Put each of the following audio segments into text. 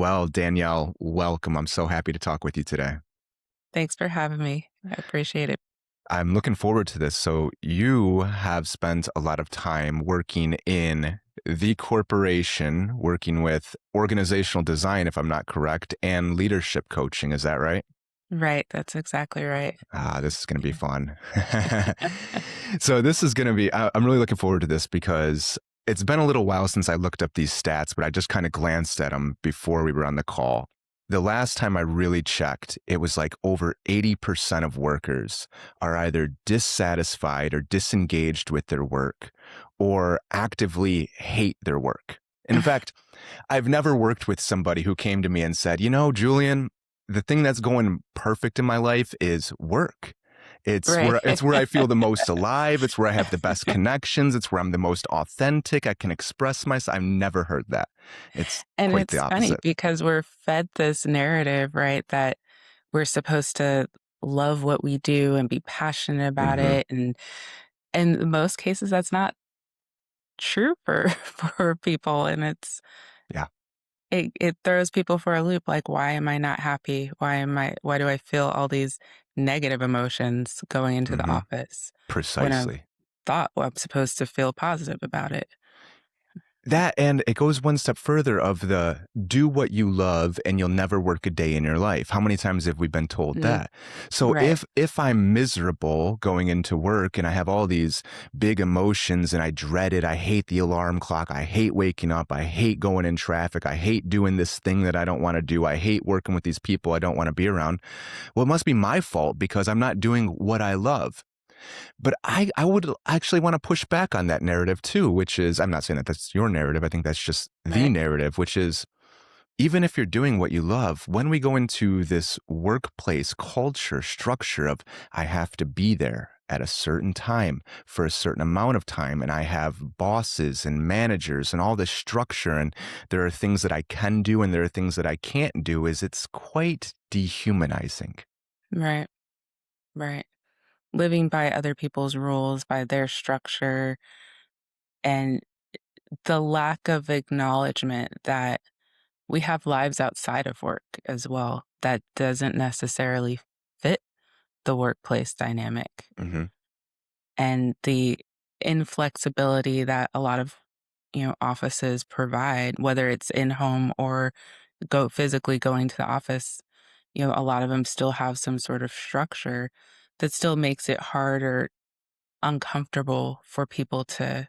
well. Danielle, welcome. I'm so happy to talk with you today. Thanks for having me. I appreciate it. I'm looking forward to this. So, you have spent a lot of time working in the corporation, working with organizational design, if I'm not correct, and leadership coaching. Is that right? Right, that's exactly right. This is going to be fun. So, this is going to be, I'm really looking forward to this because it's been a little while since I looked up these stats, but I just kind of glanced at them before we were on the call. The last time I really checked, it was like over 80% of workers are either dissatisfied or disengaged with their work or actively hate their work. In fact, I've never worked with somebody who came to me and said, Julian, the thing that's going perfect in my life is work. It's Right. where I feel the most alive. It's where I have the best connections. It's where I'm the most authentic. I can express myself. I've never heard that. It's And quite the it's funny opposite. because we're fed this narrative, right, that we're supposed to love what we do and be passionate about Hmm. it, and in most cases, that's not true for for people, and Yeah. it throws people for a loop, like, "Why am I not happy? Why do I feel all these negative emotions going into the Hmm. office when I've Precisely. thought, well, I'm supposed to feel positive about it?" That, and it goes one step further of the do what you love and you'll never work a day in your life. How many times have we been told Mm, that? So right. if I'm miserable going into work and I have all these big emotions and I dread it, I hate the alarm clock, I hate waking up, I hate going in traffic, I hate doing this thing that I don't want to do, I hate working with these people I don't want to be around. Well, it must be my fault because I'm not doing what I love. But I would actually want to push back on that narrative too, which is, I'm not saying that that's your narrative. I think that's just the Right. narrative, which is even if you're doing what you love, when we go into this workplace culture structure of I have to be there at a certain time for a certain amount of time, and I have bosses and managers and all this structure, and there are things that I can do and there are things that I can't do, is it's quite dehumanizing. Right. Right. Living by other people's rules, by their structure, and the lack of acknowledgement that we have lives outside of work as well that doesn't necessarily fit the workplace dynamic, Hmm. and the inflexibility that a lot of, offices provide, whether it's in home or go physically going to the office. A lot of them still have some sort of structure that still makes it hard or uncomfortable for people to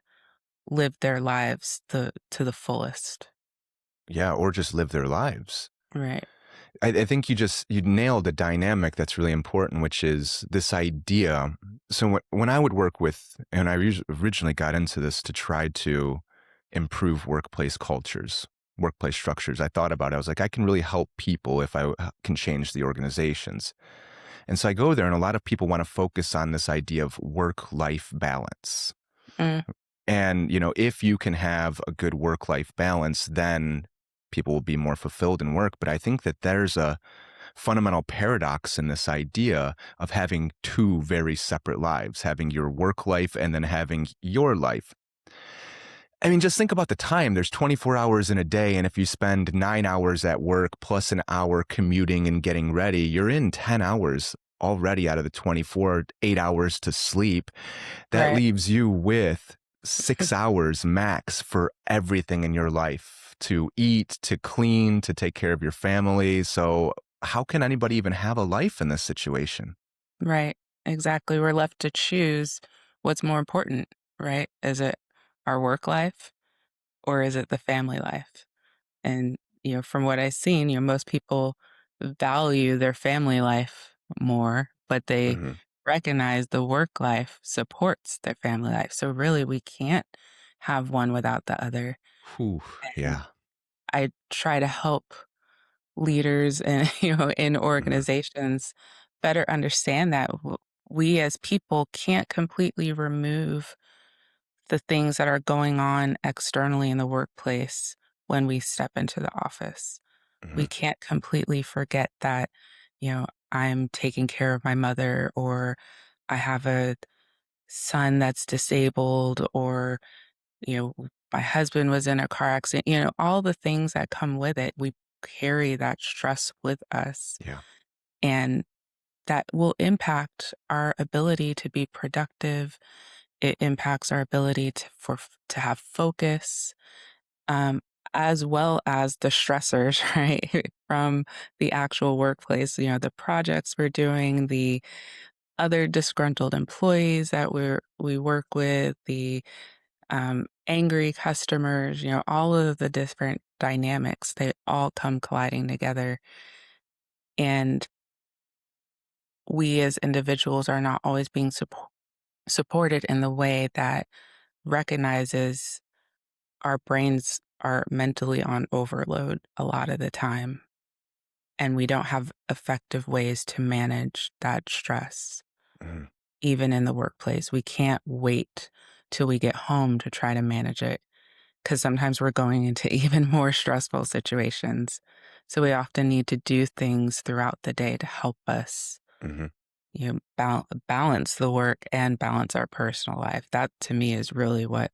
live their lives to the fullest. Yeah, or just live their lives. Right. I think you nailed a dynamic that's really important, which is this idea. So when I would work with, and originally got into this to try to improve workplace cultures, workplace structures, I thought about it. I was like, I can really help people if can change the organizations. And so I go there, and a lot of people want to focus on this idea of work-life balance. Mm, And, if you can have a good work-life balance, then people will be more fulfilled in work. But I think that there's a fundamental paradox in this idea of having two very separate lives, having your work life and then having your life. I mean, just think about the time. There's 24 hours in a day. And if you spend 9 hours at work plus an hour commuting and getting ready, you're in 10 hours already out of the 24, 8 hours to sleep. That right. leaves you with 6 hours max for everything in your life to eat, to clean, to take care of your family. So, how can anybody even have a life in this situation? Right. Exactly. We're left to choose what's more important, right? Is it our work life or is it the family life? And, from what I've seen, most people value their family life more, but they Hmm. recognize the work life supports their family life. So really we can't have one without the other. Whew, And yeah. I try to help leaders and in Hmm. organizations better understand that we as people can't completely remove the things that are going on externally in the workplace when we step into the office. Hmm. We can't completely forget that, I'm taking care of my mother, or I have a son that's disabled, or, my husband was in a car accident, all the things that come with it. We carry that stress with us, Yeah. and that will impact our ability to be productive. It impacts our ability to have focus, um, as well as the stressors, right, from the actual workplace. You know, the projects we're doing, the other disgruntled employees that we work with, the angry customers. You know, all of the different dynamics. They all come colliding together, and we as individuals are not always being supported in the way that recognizes our brains are mentally on overload a lot of the time, and we don't have effective ways to manage that stress, Mhm. even in the workplace. We can't wait till we get home to try to manage it because sometimes we're going into even more stressful situations. So we often need to do things throughout the day to help us, Mhm. balance the work and balance our personal life. That to me is really what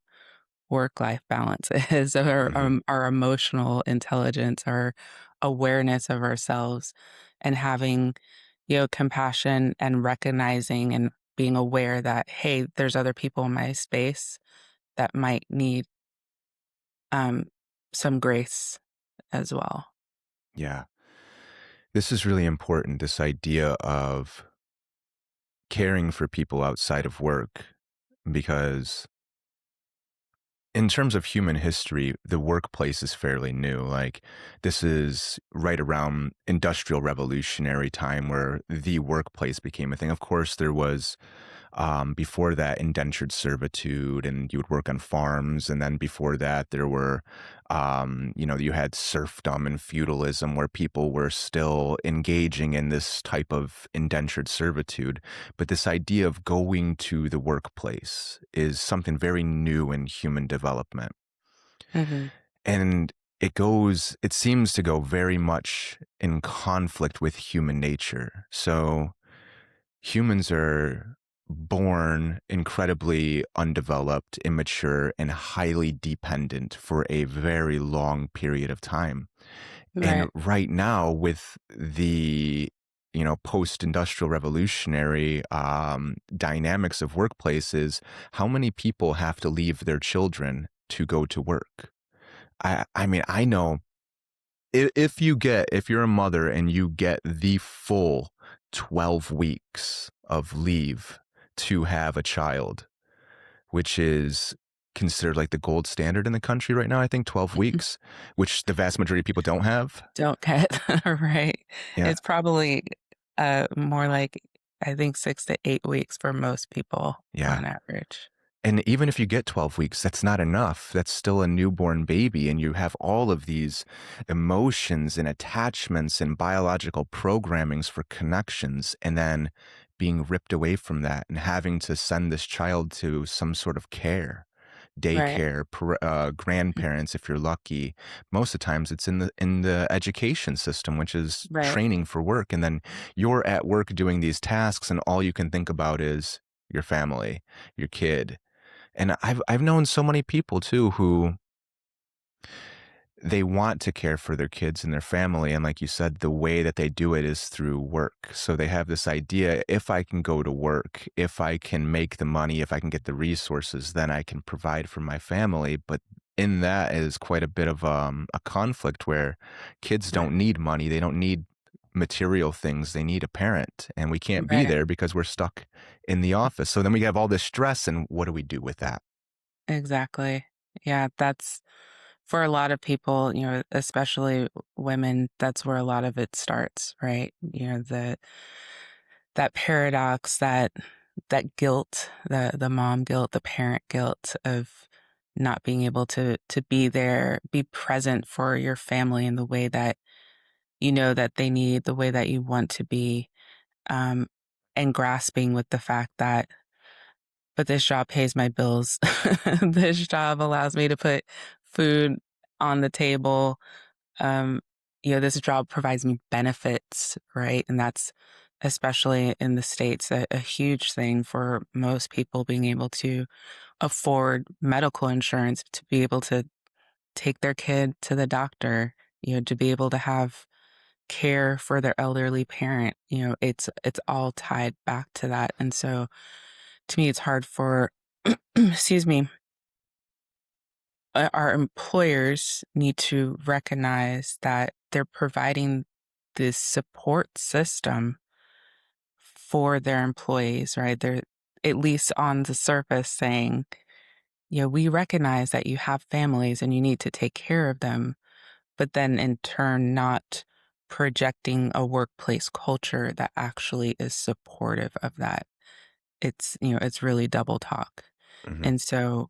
work-life balance is, Mhm. our emotional intelligence, our awareness of ourselves, and having, compassion and recognizing and being aware that, hey, there's other people in my space that might need, um, some grace as well. Yeah. This is really important, this idea of caring for people outside of work, because in terms of human history, the workplace is fairly new. Like, this is right around industrial revolutionary time where the workplace became a thing. Of course, there was before that, indentured servitude, and you would work on farms. And then before that, there were, you had serfdom and feudalism where people were still engaging in this type of indentured servitude. But this idea of going to the workplace is something very new in human development. Mhm. And it seems to go very much in conflict with human nature. So, humans are born incredibly undeveloped, immature, and highly dependent for a very long period of time. And Right, right now, with the post-industrial revolutionary dynamics of workplaces, how many people have to leave their children to go to work? I mean, I know if you're a mother and you get the full 12 weeks of leave to have a child, which is considered like the gold standard in the country right now, I think 12 weeks, which the vast majority of people don't have. don't get right. Yeah. It's probably, more like, I think 6 to 8 weeks for most people Yeah. on average. And even if you get 12 weeks, that's not enough. That's still a newborn baby. And you have all of these emotions and attachments and biological programmings for connections. And then being ripped away from that and having to send this child to some sort of care, Right, daycare, grandparents, if you're lucky. Most of the times it's in the education system, which is right. training for work. And then you're at work doing these tasks, and all you can think about is your family, your kid. And I've known so many people too who they want to care for their kids and their family, and like you said, the way that they do it is through work. So they have this idea, if I can go to work, if I can make the money, if I can get the resources, then I can provide for my family. But in that is quite a bit of a conflict where kids Right, don't need money, they don't need material things, they need a parent, and we can't be right, there because we're stuck in the office. So then we have all this stress, and what do we do with that? exactly. Yeah, that's for a lot of people, especially women, that's where a lot of it starts, right? That paradox, that guilt, the mom guilt, the parent guilt of not being able to be there, be present for your family in the way that you know that they need, the way that you want to be, um, and grasping with the fact that, but this job pays my bills. This job allows me to put food on the table. Um, this job provides me benefits, right? And that's especially in the States, a huge thing for most people being able to afford medical insurance to be able to take their kid to the doctor to be able to have care for their elderly parent, it's all tied back to that. And so to me, it's hard for, excuse me, our employers need to recognize that they're providing this support system for their employees, right? They're at least on the surface saying, we recognize that you have families and you need to take care of them, but then in turn, not projecting a workplace culture that actually is supportive of that. It's really double talk. Hmm. And so,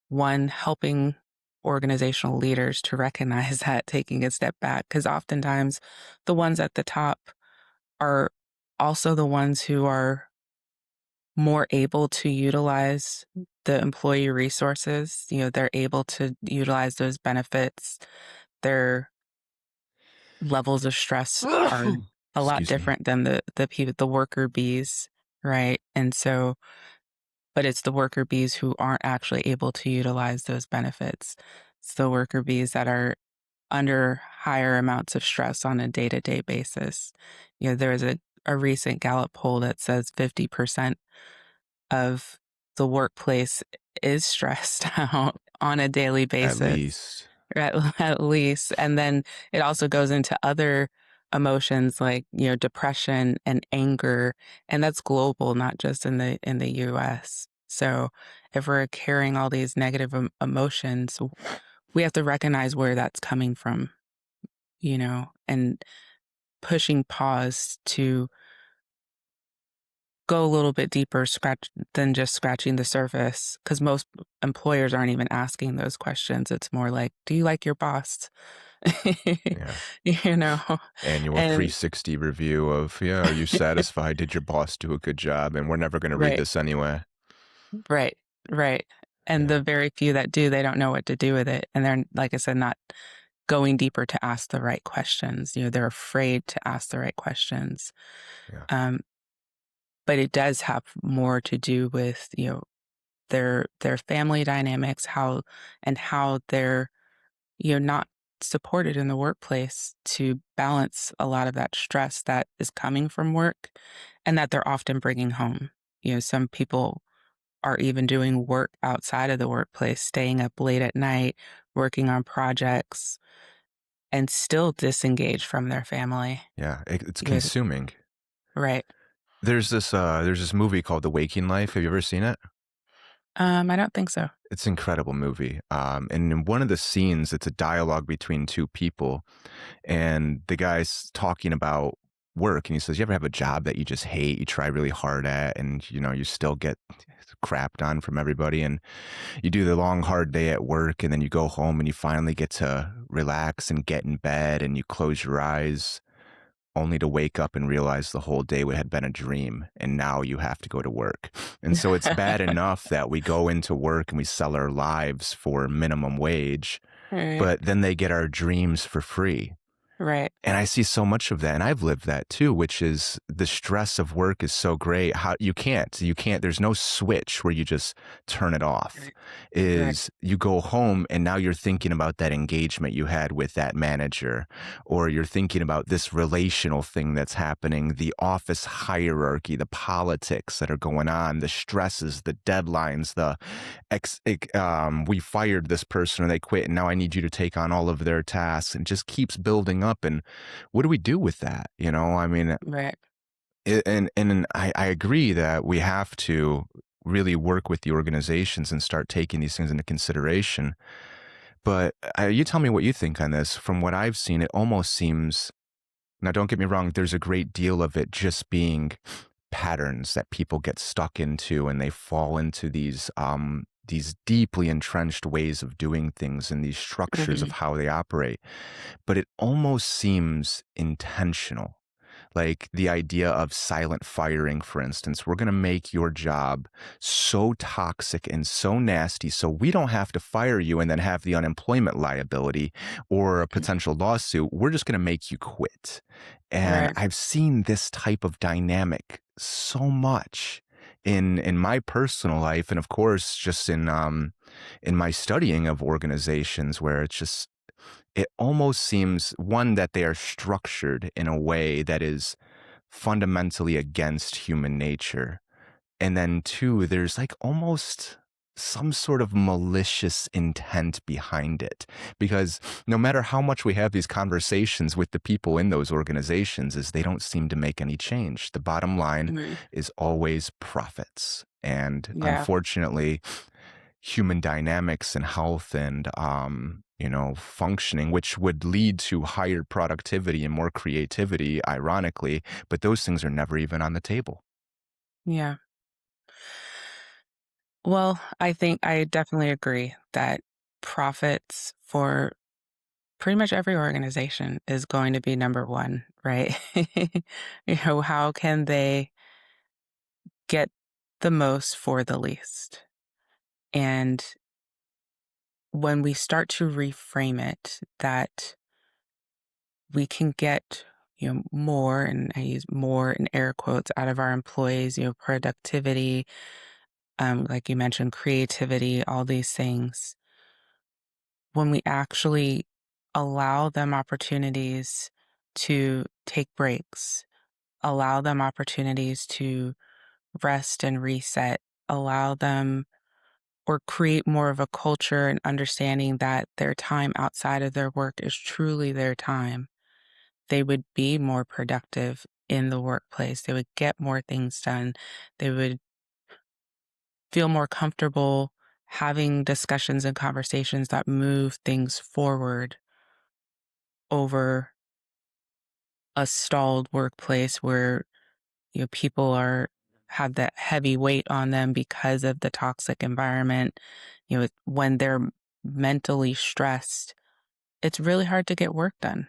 one, helping organizational leaders to recognize that, taking a step back, because oftentimes the ones at the top are also the ones who are more able to utilize the employee resources. They're able to utilize those benefits. Their levels of stress are a lot Excuse me. different than the people, the worker bees, right? And so, but it's the worker bees who aren't actually able to utilize those benefits. It's the worker bees that are under higher amounts of stress on a day-to-day basis. There was a recent Gallup poll that says 50% of the workplace is stressed out on a daily At basis, least. at least. And then it also goes into other emotions like, depression and anger, and that's global, not just in the US. So if we're carrying all these negative emotions, we have to recognize where that's coming from, and pushing pause to go a little bit deeper scratch than just scratching the surface, because most employers aren't even asking those questions. It's more like, do you like your boss? Yeah. you know Annual and 360 review of, yeah, are you satisfied? Did your boss do a good job? And we're never going to read right, this anyway. right, right. And Yeah. the very few that do, they don't know what to do with it, and they're, like I said, not going deeper to ask the right questions. They're afraid to ask the right questions. Yeah. um, but it does have more to do with their family dynamics, how they're not supported in the workplace to balance a lot of that stress that is coming from work and that they're often bringing home. Some people are even doing work outside of the workplace, staying up late at night, working on projects, and still disengaged from their family. Yeah. It's You know, consuming. right. There's this movie called The Waking Life. Have you ever seen it? I don't think so. It's an incredible movie. And in one of the scenes, it's a dialogue between two people, and the guy's talking about work, and he says, "You ever have a job that you just hate, you try really hard at, and you still get crapped on from everybody, and you do the long hard day at work, and then you go home and you finally get to relax and get in bed, and you close your eyes." Only to wake up and realize the whole day had been a dream, and now you have to go to work. And so it's bad enough that we go into work and we sell our lives for minimum wage, Right. but then they get our dreams for free. Right. And I see so much of that, and I've lived that too, which is the stress of work is so great. How you can't, there's no switch where you just turn it off. Right. Right. Is you go home and now you're thinking about that engagement you had with that manager, or you're thinking about this relational thing that's happening, the office hierarchy, the politics that are going on, the stresses, the deadlines, we fired this person or they quit, and now I need you to take on all of their tasks, and just keeps building up. And what do we do with that? I mean, Right. and I agree that we have to really work with the organizations and start taking these things into consideration. But you tell me what you think on this. From what I've seen, it almost seems, now don't get me wrong, there's a great deal of it just being patterns that people get stuck into, and they fall into these deeply entrenched ways of doing things and these structures of Mhm. how they operate. But it almost seems intentional. Like the idea of silent firing, for instance, we're going to make your job so toxic and so nasty so we don't have to fire you and then have the unemployment liability or a potential lawsuit. We're just going to make you quit. And Right. I've seen this type of dynamic so much in my personal life, and of course just in my studying of organizations, where it's just it almost seems, one, that they are structured in a way that is fundamentally against human nature. And then two, there's like almost some sort of malicious intent behind it. Because no matter how much we have these conversations with the people in those organizations, is they don't seem to make any change. The bottom line Mhm. is always profits. And Yeah. unfortunately, human dynamics and health and functioning, which would lead to higher productivity and more creativity, ironically, but those things are never even on the table. Yeah. Well, I think I definitely agree that profits for pretty much every organization is going to be number one, right? How can they get the most for the least? And when we start to reframe it, that we can get, more, and I use more in air quotes, out of our employees, productivity, like you mentioned, creativity, all these things. When we actually allow them opportunities to take breaks, allow them opportunities to rest and reset, allow them or create more of a culture and understanding that their time outside of their work is truly their time, they would be more productive in the workplace. They would get more things done. They would feel more comfortable having discussions and conversations that move things forward over a stalled workplace where people are have that heavy weight on them because of the toxic environment. When they're mentally stressed, it's really hard to get work done.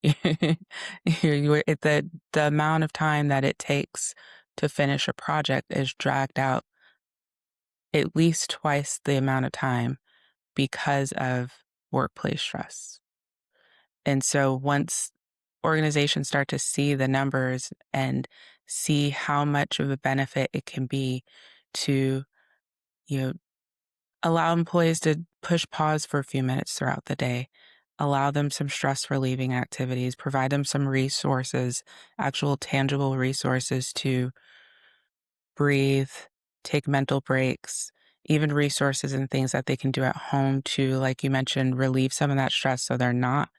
The amount of time that it takes to finish a project is dragged out at least twice the amount of time because of workplace stress. And so once organizations start to see the numbers and see how much of a benefit it can be to, you know, allow employees to push pause for a few minutes throughout the day, allow them some stress relieving activities, provide them some resources, actual tangible resources to breathe, take mental breaks, even resources and things that they can do at home to, like you mentioned, relieve some of that stress so they're not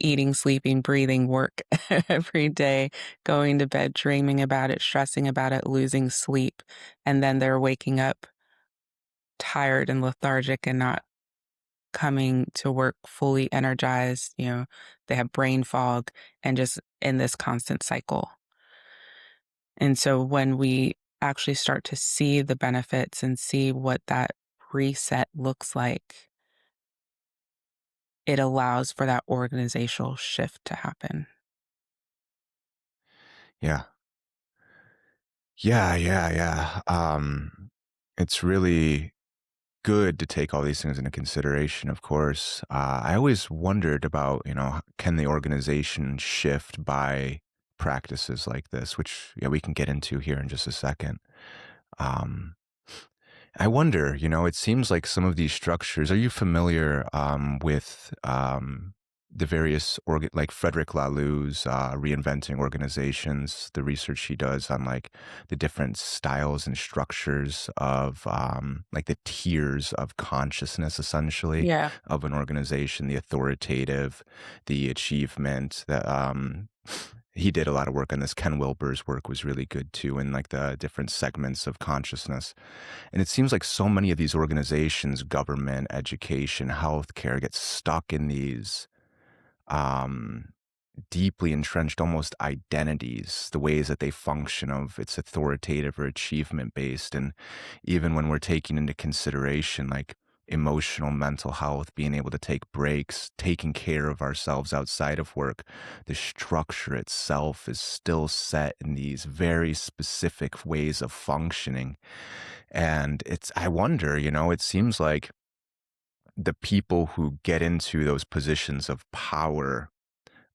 eating, sleeping, breathing work every day, going to bed, dreaming about it, stressing about it, losing sleep. And then they're waking up tired and lethargic and not coming to work fully energized. They have brain fog and just in this constant cycle. And so when we actually start to see the benefits and see what that reset looks like, it allows for that organizational shift to happen. Yeah. Yeah, yeah, yeah. It's really good to take all these things into consideration, of course. I always wondered about, can the organization shift by practices like this, which, yeah, we can get into here in just a second. Um, I wonder, it seems like some of these structures, are you familiar with the various, like Frederick Laloux's Reinventing Organizations, the research he does on like the different styles and structures of like the tiers of consciousness, essentially, Yeah. of an organization, the authoritative, the achievement, he did a lot of work on this. Ken Wilber's work was really good too, in like the different segments of consciousness. And it seems like so many of these organizations, government, education, healthcare, get stuck in these um, deeply entrenched almost identities, the ways that they function of it's authoritative or achievement based. And even when we're taking into consideration like emotional mental health, being able to take breaks, taking care of ourselves outside of work, the structure itself is still set in these very specific ways of functioning. And I wonder, it seems like the people who get into those positions of power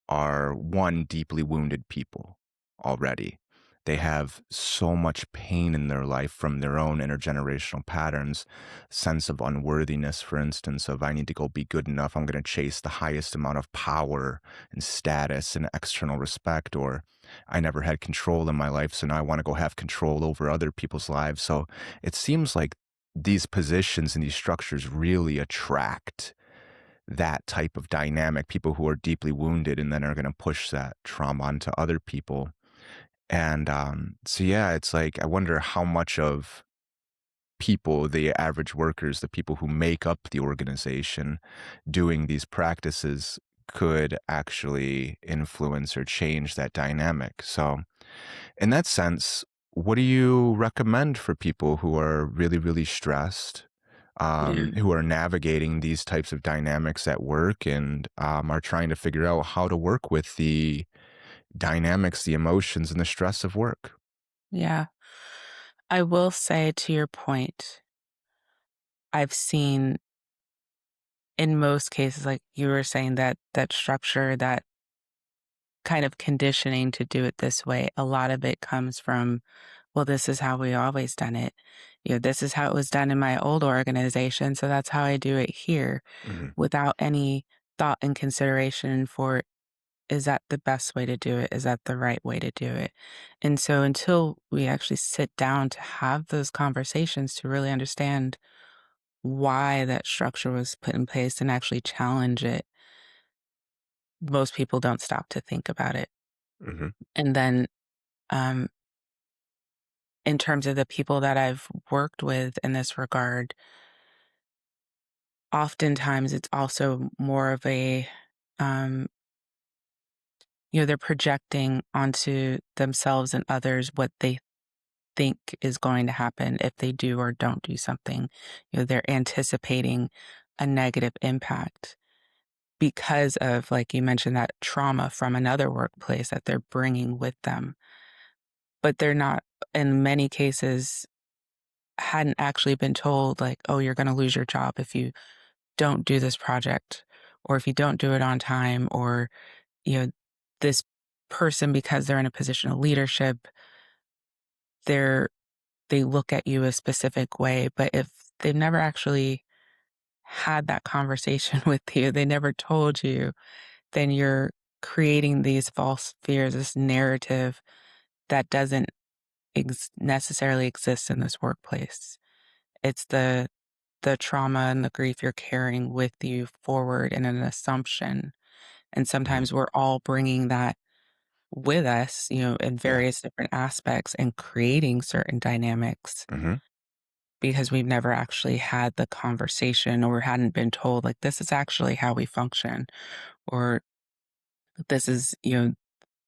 are, one, deeply wounded people already. they have so much pain in their life from their own intergenerational patterns, sense of unworthiness, for instance, of I need to go be good enough. I'm going to chase the highest amount of power and status and external respect, or I never had control in my life. So now I want to go have control over other people's lives. So it seems like these positions and these structures really attract that type of dynamic, people who are deeply wounded and then are going to push that trauma onto other people. And so, yeah, it's like, I wonder how much of people, the average workers, the people who make up the organization doing these practices could actually influence or change that dynamic. So, in that sense, what do you recommend for people who are really, really stressed, Yeah. who are navigating these types of dynamics at work and are trying to figure out how to work with the dynamics, the emotions, and the stress of work? Yeah. I will say to your point, I've seen in most cases, like you were saying, that structure, that kind of conditioning to do it this way, a lot of it comes from, well, this is how we always done it. This is how it was done in my old organization, so that's how I do it here, Hmm. without any thought and consideration for, is that the best way to do it? Is that the right way to do it? And so until we actually sit down to have those conversations to really understand why that structure was put in place and actually challenge it, most people don't stop to think about it. Hmm. And then, um, in terms of the people that I've worked with in this regard, oftentimes it's also more of a, um, they're projecting onto themselves and others what they think is going to happen if they do or don't do something. They're anticipating a negative impact because of, like you mentioned, that trauma from another workplace that they're bringing with them. But they're not, in many cases, hadn't actually been told, like, oh, you're going to lose your job if you don't do this project, or if you don't do it on time, or, you know, this person, because they're in a position of leadership, they're they look at you a specific way. But if they've never actually had that conversation with you, they never told you, then you're creating these false fears, this narrative that doesn't necessarily exist in this workplace. It's the trauma and the grief you're carrying with you forward in an assumption. And Hmm. sometimes we're all bringing that with us, in Yeah. various different aspects and creating certain dynamics Hmm. because we've never actually had the conversation or hadn't been told, like, this is actually how we function, or this is,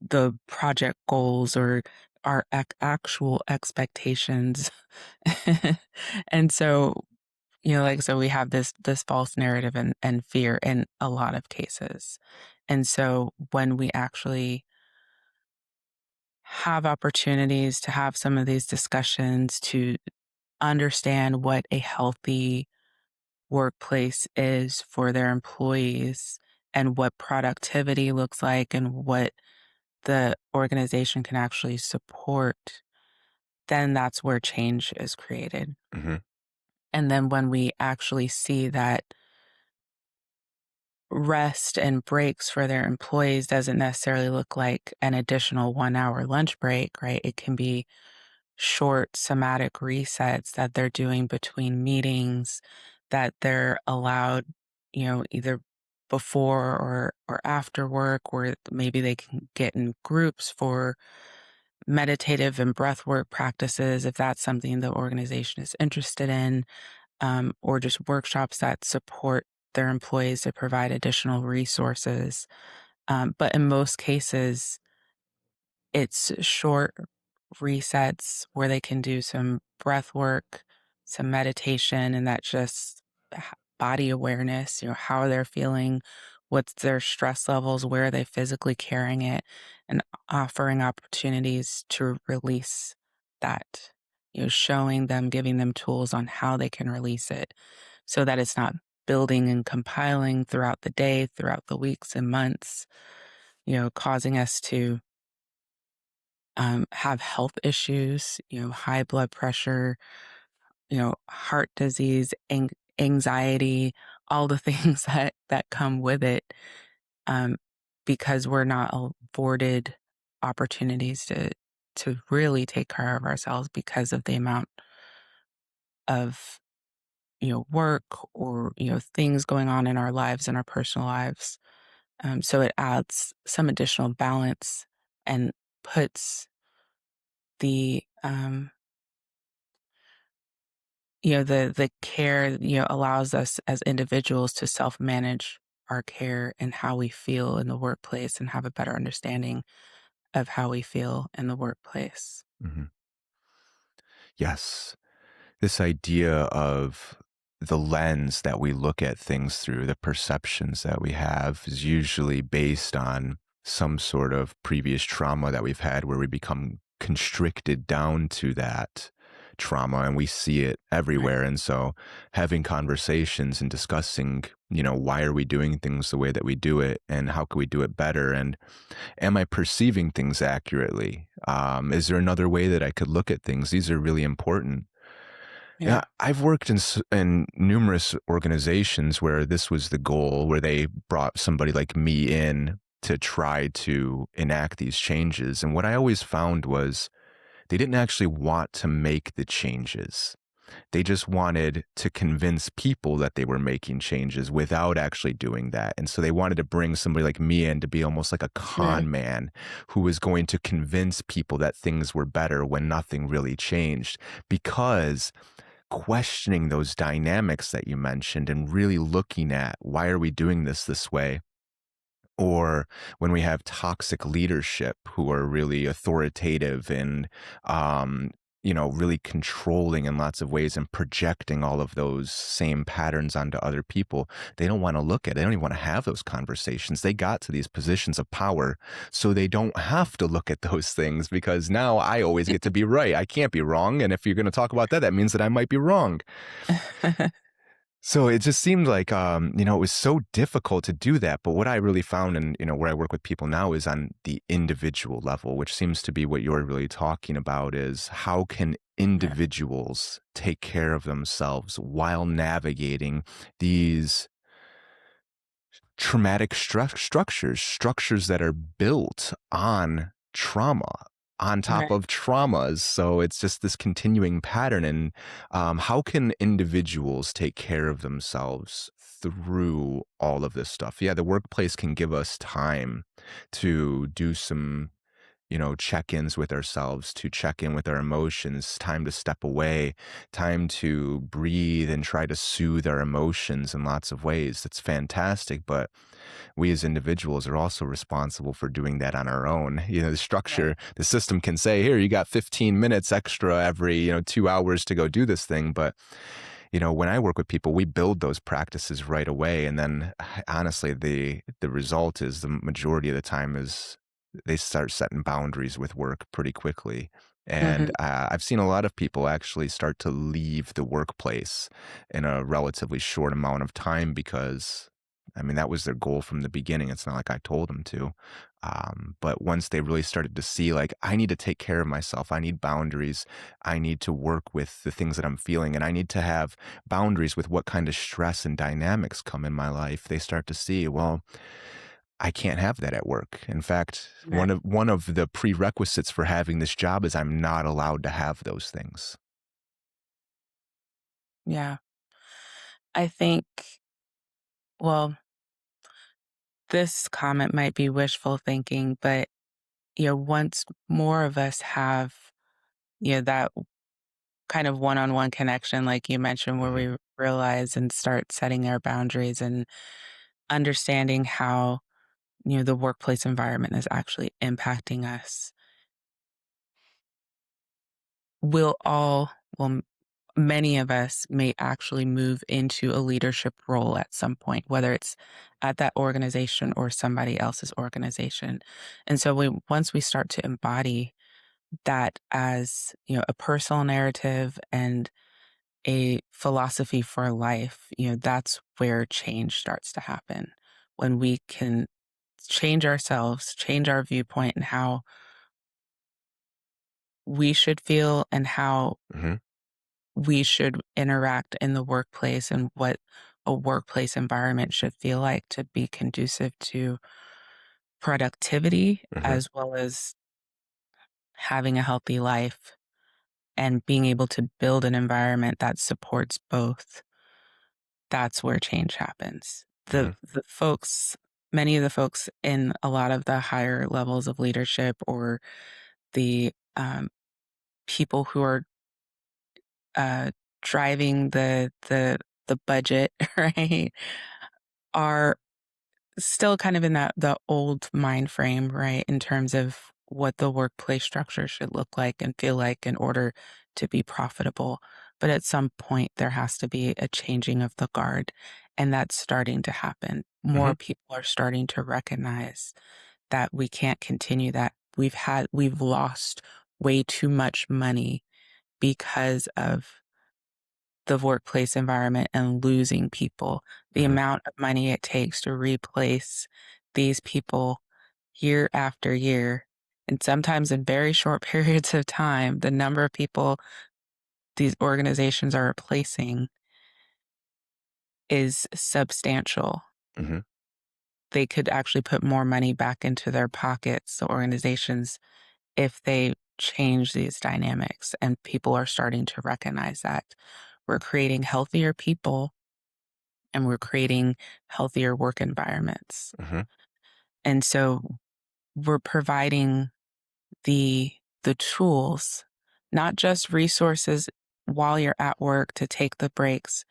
the project goals or our actual expectations. And so, like, so we have this false narrative and fear in a lot of cases. And so when we actually have opportunities to have some of these discussions to understand what a healthy workplace is for their employees and what productivity looks like and what the organization can actually support, then that's where change is created. Hmm. And then when we actually see that rest and breaks for their employees doesn't necessarily look like an additional 1 hour lunch break, right? It can be short somatic resets that they're doing between meetings, that they're allowed, either before or after work, where maybe they can get in groups for meditative and breath work practices if that's something the organization is interested in, or just workshops that support their employees to provide additional resources. But in most cases, it's short resets where they can do some breath work, some meditation, and that just body awareness, how they're feeling, what's their stress levels, where are they physically carrying it, and offering opportunities to release that, showing them, giving them tools on how they can release it so that it's not building and compiling throughout the day, throughout the weeks and months, causing us to have health issues, high blood pressure, heart disease, anxiety, all the things that come with it, um, because we're not afforded opportunities to really take care of ourselves because of the amount of work or things going on in our lives and our personal lives. So it adds some additional balance and puts the the care, allows us as individuals to self-manage our care and how we feel in the workplace and have a better understanding of how we feel in the workplace. Mhm. Yes. This idea of the lens that we look at things through, the perceptions that we have, is usually based on some sort of previous trauma that we've had where we become constricted down to that trauma and we see it Right. everywhere. And so having conversations and discussing, why are we doing things the way that we do it and how can we do it better? And am I perceiving things accurately? Is there another way that I could look at things? These are really important. Yeah, Yeah. I've worked in numerous organizations where this was the goal, where they brought somebody like me in to try to enact these changes. And what I always found was they didn't actually want to make the changes. They just wanted to convince people that they were making changes without actually doing that. And so they wanted to bring somebody like me in to be almost like a Mm. con man who was going to convince people that things were better when nothing really changed because questioning those dynamics that you mentioned and really looking at why are we doing this way, or when we have toxic leadership who are really authoritative and um, really controlling in lots of ways and projecting all of those same patterns onto other people. They don't want to look at it. They don't even want to have those conversations. They got to these positions of power so they don't have to look at those things because now I always get to be right. I can't be wrong, and if you're going to talk about that, that means that I might be wrong. So it just seemed like, it was so difficult to do that. But what I really found, and where I work with people now, is on the individual level, which seems to be what you're really talking about. Is how can Yeah. individuals take care of themselves while navigating these traumatic structures that are built on trauma, on top Right. of traumas. So it's just this continuing pattern. And how can individuals take care of themselves through all of this stuff? Yeah, the workplace can give us time to do some check-ins with ourselves, to check in with our emotions, time to step away, time to breathe and try to soothe our emotions in lots of ways. That's fantastic. But we as individuals are also responsible for doing that on our own. The Right. structure, the system can say, here, you got 15 minutes extra every, 2 hours to go do this thing. But when I work with people, we build those practices right away. And then honestly, the result is the majority of the time is they start setting boundaries with work pretty quickly. And Hmm. I've seen a lot of people actually start to leave the workplace in a relatively short amount of time because, I mean, that was their goal from the beginning. It's not like I told them to. But once they really started to see, like, I need to take care of myself, I need boundaries, I need to work with the things that I'm feeling, and I need to have boundaries with what kind of stress and dynamics come in my life, they start to see, well, I can't have that at work. In fact, one Right. of one of the prerequisites for having this job is I'm not allowed to have those things. Yeah. I think, well, this comment might be wishful thinking, but once more of us have, that kind of one-on-one connection, like you mentioned, where Mhm. we realize and start setting our boundaries and understanding how, the workplace environment is actually impacting us. We'll all, well, many of us may actually move into a leadership role at some point, whether it's at that organization or somebody else's organization. And so once we start to embody that as, a personal narrative and a philosophy for life, that's where change starts to happen. When we can change ourselves, change our viewpoint and how we should feel and how Hmm. we should interact in the workplace and what a workplace environment should feel like to be conducive to productivity Hmm. as well as having a healthy life and being able to build an environment that supports both. That's where change happens. Hmm. The folks Many of the folks in a lot of the higher levels of leadership or the, people who are, uh, driving the budget, right, are still kind of in the old mind frame, right, in terms of what the workplace structure should look like and feel like in order to be profitable. But at some point, there has to be a changing of the guard, and that's starting to happen. Hmm. More people are starting to recognize that we can't continue that. We've lost way too much money because of the workplace environment and losing people. The Hmm. amount of money it takes to replace these people year after year, and sometimes in very short periods of time, the number of people these organizations are replacing is substantial. Hmm. They could actually put more money back into their pockets, the organizations, if they change these dynamics, and people are starting to recognize that. We're creating healthier people and we're creating healthier work environments. Hmm. And so we're providing the the tools, not just resources while you're at work to take the breaks,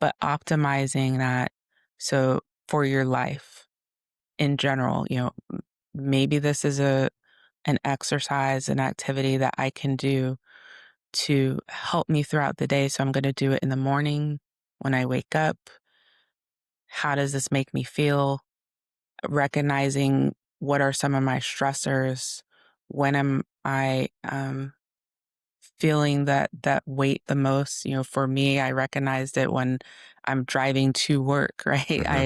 but optimizing that so for your life in general, maybe this is a an exercise, an activity that I can do to help me throughout the day. So I'm going to do it in the morning when I wake up. How does this make me feel? Recognizing what are some of my stressors, when am I feeling that weight the most. For me, I recognized it when I'm driving to work. Right, Hmm.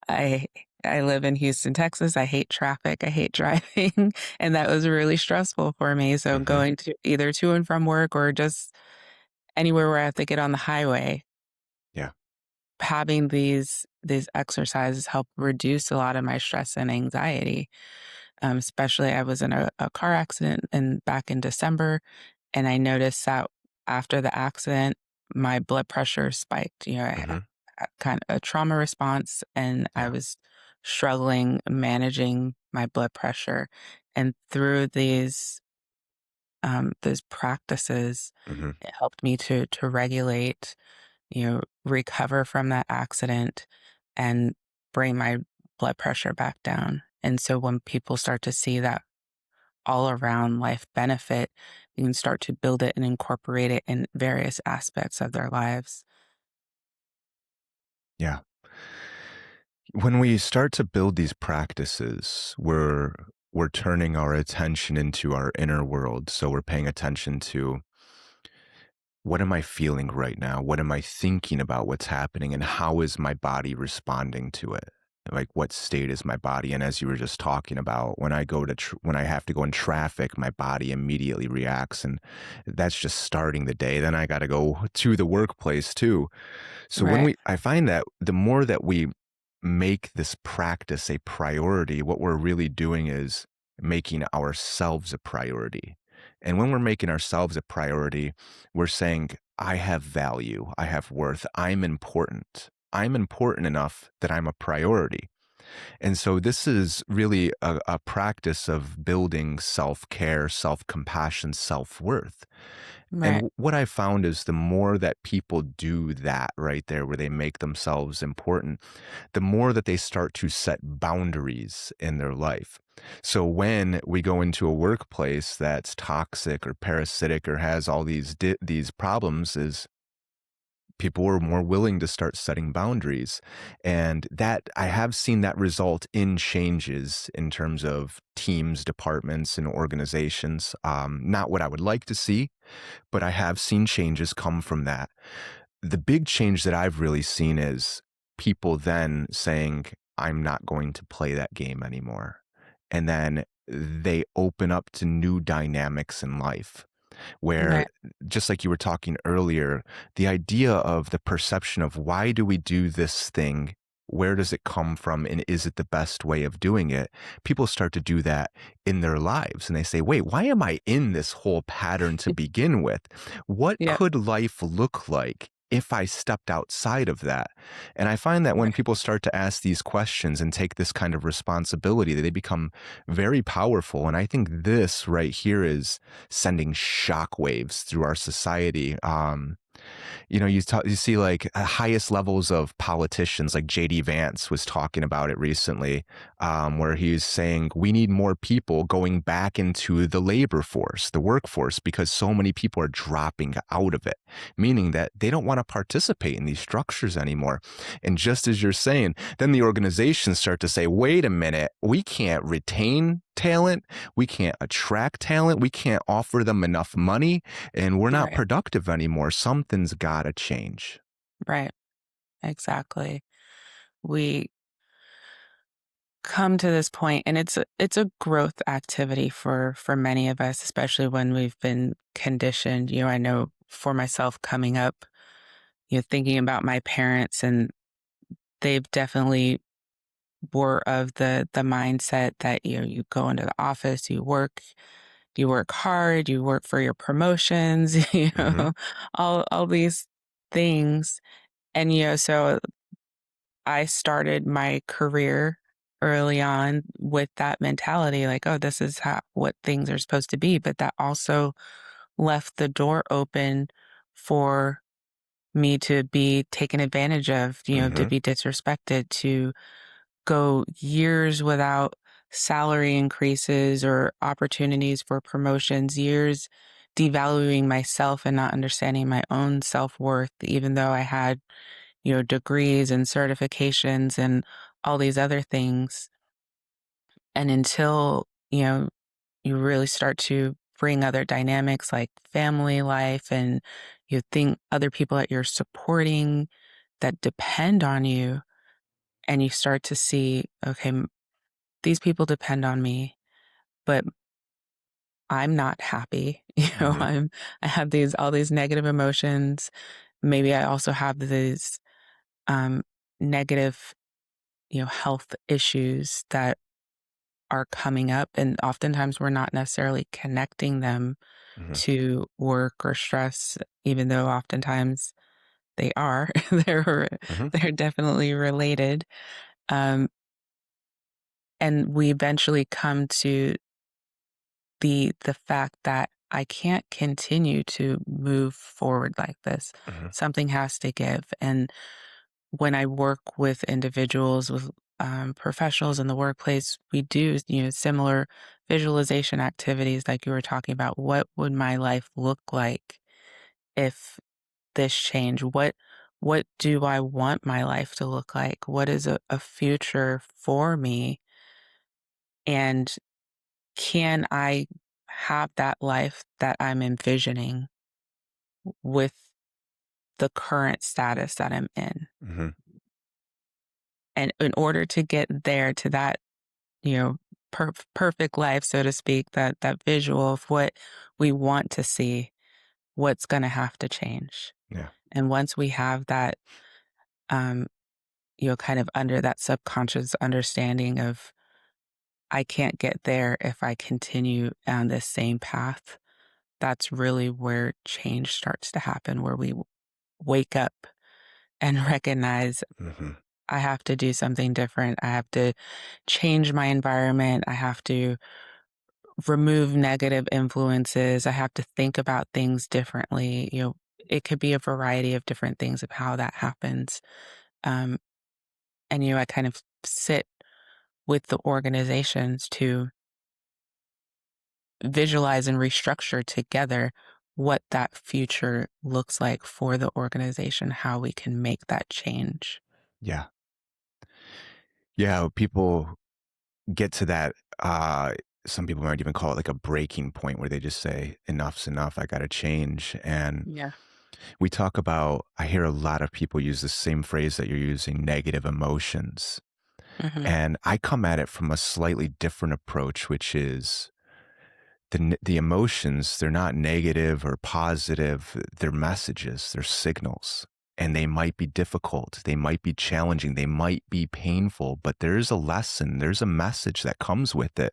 I I live in Houston, Texas. I hate traffic, I hate driving, and that was really stressful for me. So Hmm. going to either to and from work or just anywhere where I have to get on the highway, Yeah. having these exercises help reduce a lot of my stress and anxiety. Especially I was in a car accident back in December, and I noticed that after the accident, my blood pressure spiked. I had Hmm. kind of a trauma response, and I Yeah. was struggling managing my blood pressure. And through these practices, Hmm. it helped me to regulate, recover from that accident and bring my blood pressure back down. And so when people start to see that all around life benefit, you can start to build it and incorporate it in various aspects of their lives. Yeah. When we start to build these practices, we're turning our attention into our inner world. So we're paying attention to, what am I feeling right now? What am I thinking about what's happening? And how is my body responding to it? Like, what state is my body? And as you were just talking about, when when I have to go in traffic, my body immediately reacts. And that's just starting the day. Then I got to go to the workplace too. So Right. I find that the more that we make this practice a priority, what we're really doing is making ourselves a priority. And when we're making ourselves a priority, we're saying, I have value, I have worth, I'm important. I'm important enough that I'm a priority. And so this is really a practice of building self care, self compassion, self worth. And Right. what I found is the more that people do that right there, where they make themselves important, the more that they start to set boundaries in their life. So when we go into a workplace that's toxic or parasitic or has all these problems, is people are more willing to start setting boundaries. And that I have seen that result in changes in terms of teams, departments, and organizations. Not what I would like to see, but I have seen changes come from that. The big change that I've really seen is people then saying, I'm not going to play that game anymore. And then they open up to new dynamics in life. where Right. just like you were talking earlier, the idea of the perception of why do we do this thing? Where does it come from? And is it the best way of doing it? People start to do that in their lives. And they say, wait, why am I in this whole pattern to begin with? What Yep. could life look like if I stepped outside of that? And I find that when Right. people start to ask these questions and take this kind of responsibility, that they become very powerful. And I think this right here is sending shockwaves through our society. You see like highest levels of politicians, like JD Vance was talking about it recently, where he's saying we need more people going back into the labor force, the workforce, because so many people are dropping out of it, meaning that they don't want to participate in these structures anymore. And just as you're saying, then the organizations start to say, wait a minute, we can't retain talent, we can't attract talent, we can't offer them enough money, and we're not Right. productive anymore. Something's got to change. Right. Exactly. We come to this point and it's a growth activity for many of us, especially when we've been conditioned. I know for myself coming up, thinking about my parents, and they've definitely were of the mindset that you go into the office, you work hard, you work for your promotions, Hmm. all these things. And so I started my career early on with that mentality, like, oh, this is what things are supposed to be. But that also left the door open for me to be taken advantage of, to Hmm. be disrespected, to go years without salary increases or opportunities for promotions, years devaluing myself and not understanding my own self-worth, even though I had, degrees and certifications and all these other things. And until, you really start to bring other dynamics like family life, and you think other people that you're supporting that depend on you, and you start to see, okay, these people depend on me, but I'm not happy. Hmm. I have all these negative emotions. Maybe I also have these um, negative, health issues that are coming up, and oftentimes we're not necessarily connecting them Hmm. to work or stress, even though oftentimes they are. they're Hmm. they're definitely related. Um, and we eventually come to the fact that I can't continue to move forward like this. Hmm. Something has to give. And when I work with individuals, with professionals in the workplace, we do, similar visualization activities like you were talking about. What would my life look like if this changed? What do I want my life to look like? What is a future for me? And can I have that life that I'm envisioning with the current status that I'm in? Hmm. And in order to get there to that, you know, perfect life, so to speak, that visual of what we want to see, what's going to have to change. Yeah. And once we have that, um, kind of under that subconscious understanding of, I can't get there if I continue on this same path, that's really where change starts to happen, where we wake up and recognize Hmm. I have to do something different. I have to change my environment. I have to remove negative influences. I have to think about things differently. It could be a variety of different things of how that happens. Um, and, I kind of sit with the organizations to visualize and restructure together what that future looks like for the organization, how we can make that change. Yeah. Yeah. People get to that. Some people might even call it like a breaking point where they just say, enough's enough. I got to change. And Yeah. we talk about, I hear a lot of people use the same phrase that you're using, negative emotions. Hmm. And I come at it from a slightly different approach, which is the emotions, they're not negative or positive. They're messages, they're signals. And they might be difficult, they might be challenging, they might be painful, but there's a lesson, there's a message that comes with it.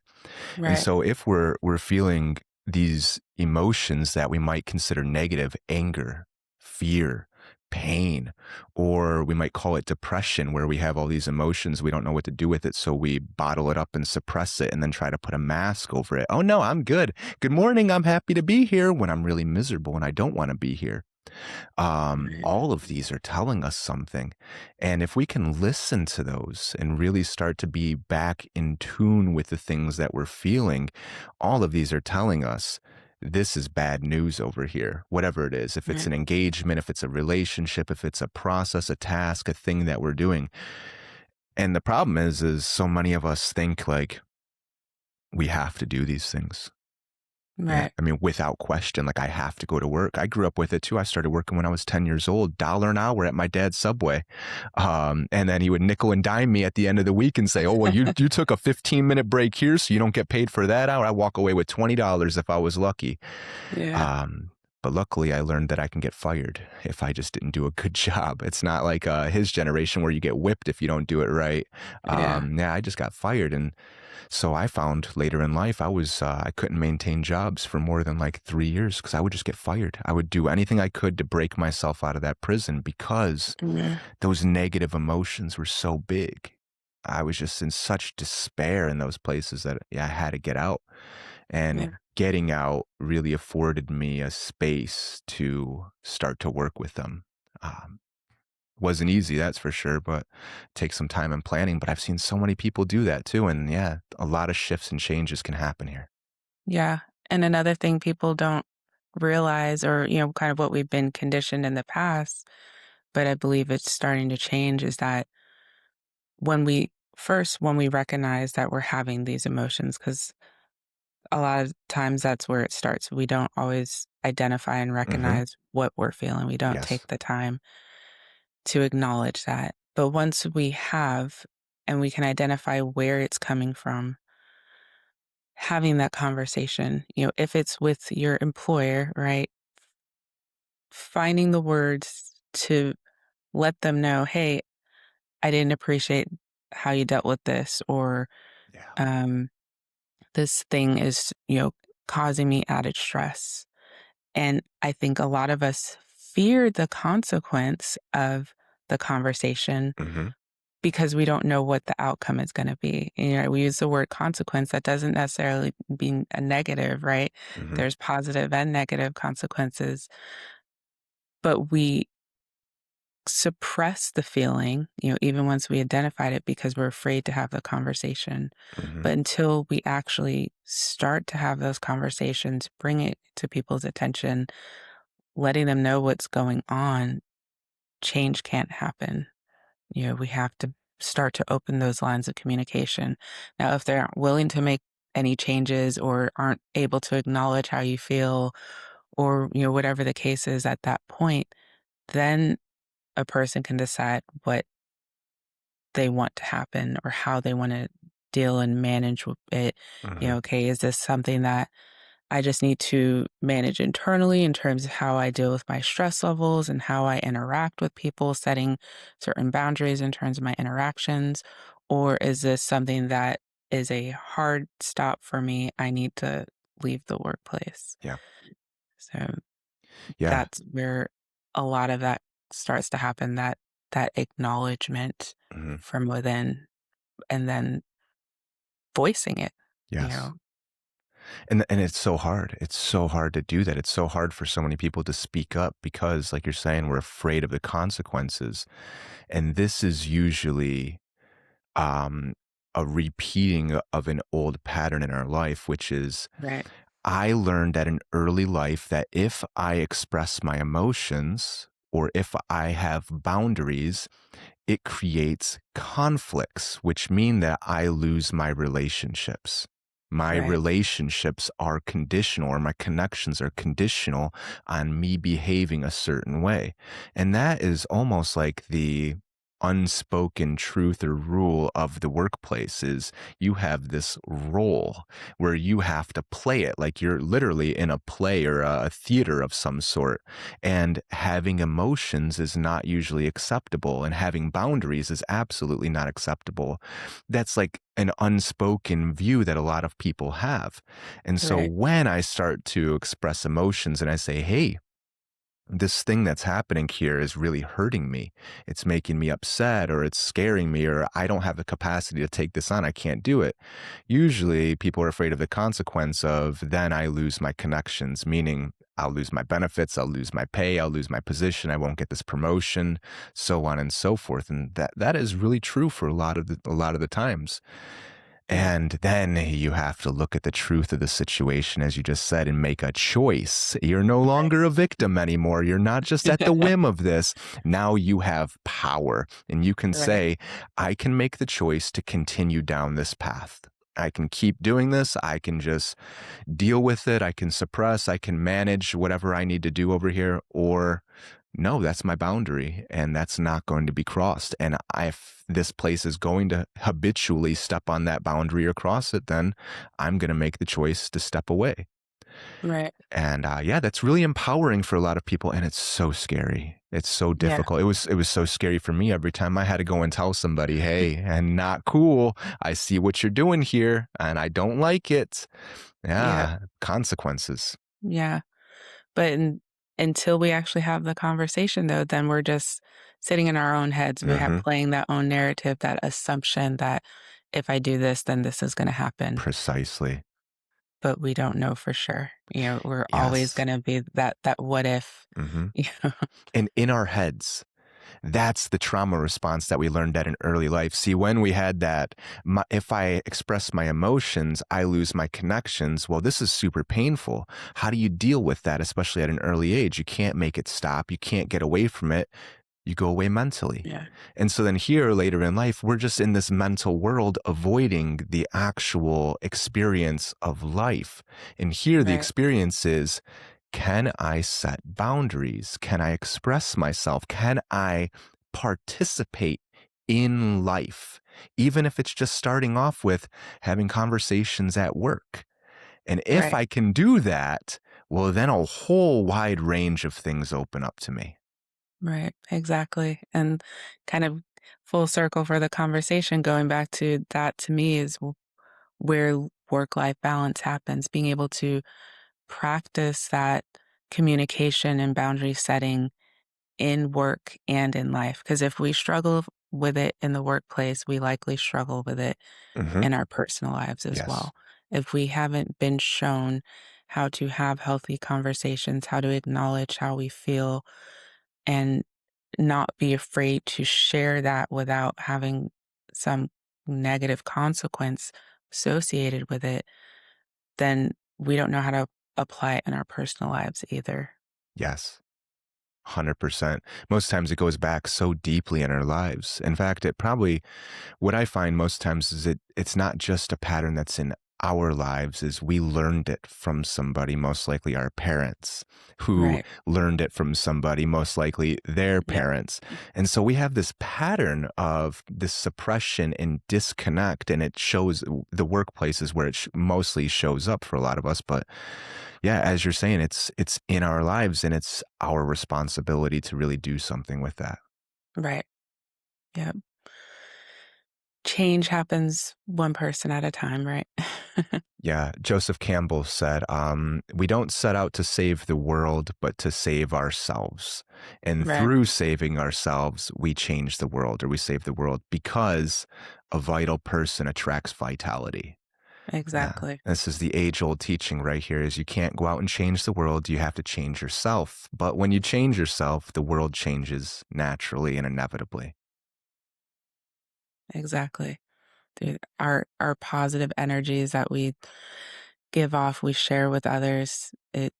And Right. so if we're feeling these emotions that we might consider negative, anger, fear, pain, or we might call it depression, where we have all these emotions, we don't know what to do with it, so we bottle it up and suppress it and then try to put a mask over it. Oh no, I'm good. Good morning, I'm happy to be here, when I'm really miserable and I don't want to be here. Right. All of these are telling us something. And if we can listen to those and really start to be back in tune with the things that we're feeling, all of these are telling us this is bad news over here, whatever it is. If it's Right. an engagement, if it's a relationship, if it's a process, a task, a thing that we're doing. And the problem is so many of us think like we have to do these things. Yeah, Right. I mean, without question, like I have to go to work. I grew up with it too. I started working when I was 10 years old, dollar an hour at my dad's Subway. And then he would nickel and dime me at the end of the week and say, oh, well, you took a 15-minute break here, so you don't get paid for that hour. I walk away with $20 if I was lucky. Yeah. Um, but luckily, I learned that I can get fired if I just didn't do a good job. It's not like his generation where you get whipped if you don't do it right. Yeah. Yeah, I just got fired. And so I found later in life I couldn't maintain jobs for more than like 3 years because I would just get fired. I would do anything I could to break myself out of that prison because Yeah. those negative emotions were so big. I was just in such despair in those places that yeah, I had to get out. And Yeah. getting out really afforded me a space to start to work with them. Um, wasn't easy, that's for sure, but takes some time and planning. But I've seen so many people do that too. And yeah, a lot of shifts and changes can happen here. Yeah. And another thing people don't realize, or, kind of what we've been conditioned in the past, but I believe it's starting to change, is that when we recognize that we're having these emotions, because a lot of times that's where it starts. We don't always identify and Hmm. recognize what we're feeling. We don't Yes. take the time to acknowledge that. But once we have, and we can identify where it's coming from, having that conversation, if it's with your employer, right? Finding the words to let them know, hey, I didn't appreciate how you dealt with this, or Yeah. um, this thing is, causing me added stress. And I think a lot of us fear the consequence of the conversation Hmm. because we don't know what the outcome is going to be. We use the word consequence. That doesn't necessarily mean a negative, right? Hmm. There's positive and negative consequences, but we suppress the feeling, even once we identified it because we're afraid to have the conversation. Hmm. But until we actually start to have those conversations, bring it to people's attention, letting them know what's going on, change can't happen. We have to start to open those lines of communication. Now, if they aren't willing to make any changes or aren't able to acknowledge how you feel, or, whatever the case is at that point, then a person can decide what they want to happen or how they want to deal and manage with it. Hmm. Okay, is this something that I just need to manage internally in terms of how I deal with my stress levels and how I interact with people, setting certain boundaries in terms of my interactions? Or is this something that is a hard stop for me? I need to leave the workplace. Yeah. So Yeah. that's where a lot of that starts to happen, that acknowledgement Hmm. from within, and then voicing it, you Yes. know? And it's so hard. It's so hard to do that. It's so hard for so many people to speak up because, like you're saying, we're afraid of the consequences. And this is usually um, a repeating of an old pattern in our life, which is Right, I learned at an early life that if I express my emotions or if I have boundaries, it creates conflicts, which mean that I lose my relationships. My right, relationships are conditional, or my connections are conditional on me behaving a certain way. And that is almost like the unspoken truth or rule of the workplace is you have this role where you have to play it like you're literally in a play or a theater of some sort. And having emotions is not usually acceptable, and having boundaries is absolutely not acceptable. That's like an unspoken view that a lot of people have. And so Right. when I start to express emotions and I say, hey, this thing that's happening here is really hurting me. It's making me upset, or it's scaring me, or I don't have the capacity to take this on. I can't do it. Usually people are afraid of the consequence of then I lose my connections, meaning I'll lose my benefits, I'll lose my pay, I'll lose my position, I won't get this promotion, so on and so forth. And that is really true for a lot of the times. Yeah. And then you have to look at the truth of the situation, as you just said, and make a choice. You're no Right. longer a victim anymore. You're not just at the whim of this. Now you have power, and you can Right. say, I can make the choice to continue down this path. I can keep doing this. I can just deal with it. I can suppress. I can manage whatever I need to do over here. Or no, that's my boundary and that's not going to be crossed. And if this place is going to habitually step on that boundary or cross it, then I'm going to make the choice to step away. Right. And yeah, that's really empowering for a lot of people. And it's so scary. It's so Yeah. difficult. It was so scary for me every time I had to go and tell somebody, hey, and not cool. I see what you're doing here and I don't like it. Yeah. Yeah, consequences. Yeah. But until we actually have the conversation, though, then we're just sitting in our own heads. We have Hmm. playing that own narrative, that assumption that if I do this, then this is going to happen. Precisely. But we don't know for sure. We're always Yes. going to be that what if. Hmm. You know? And in our heads, that's the trauma response that we learned at an early life. See, when we had that, if I express my emotions, I lose my connections. Well, this is super painful. How do you deal with that, especially at an early age? You can't make it stop. You can't get away from it. You go away mentally. Yeah. And so then here later in life, we're just in this mental world avoiding the actual experience of life. And here the Right. experience is, can I set boundaries? Can I express myself? Can I participate in life? Even if it's just starting off with having conversations at work. And if Right. I can do that, well, then a whole wide range of things open up to me. Right. Exactly. And kind of full circle for the conversation, going back to that, to me is where work life balance happens, being able to practice that communication and boundary setting in work and in life. Because if we struggle with it in the workplace, we likely struggle with it Hmm. in our personal lives as Yes. well. If we haven't been shown how to have healthy conversations, how to acknowledge how we feel, and not be afraid to share that without having some negative consequence associated with it, then we don't know how to apply it in our personal lives either. Yes. 100%. Most times it goes back so deeply in our lives. In fact, what I find most times is it's not just a pattern that's in our lives, is we learned it from somebody, most likely our parents, who Right. learned it from somebody, most likely their Yeah. parents. And so we have this pattern of this suppression and disconnect, and it shows the workplaces where it mostly shows up for a lot of us. But yeah, as you're saying, it's in our lives and it's our responsibility to really do something with that. Right. Yeah. Change happens one person at a time, right? Yeah, Joseph Campbell said, we don't set out to save the world, but to save ourselves. And Right. through saving ourselves, we change the world, or we save the world, because a vital person attracts vitality. Yeah. Exactly. This is the age old teaching right here, is you can't go out and change the world. You have to change yourself. But when you change yourself, the world changes naturally and inevitably. Exactly. Our positive energies that we give off, we share with others, it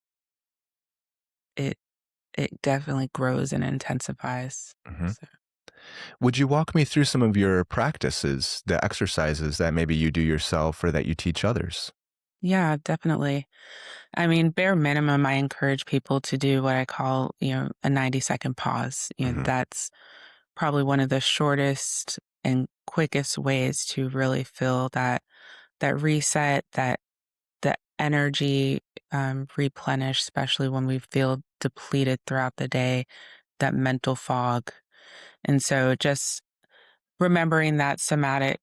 it definitely grows and intensifies. Mhm. So, Would you walk me through some of your practices, the exercises that maybe you do yourself or that you teach others? yeah, definitely. I mean, bare minimum, I encourage people to do what I call, a 90-second pause. Hmm. That's probably one of the shortest and quickest ways to really feel that reset, that energy replenish, especially when we feel depleted throughout the day, that mental fog. And so just remembering that somatic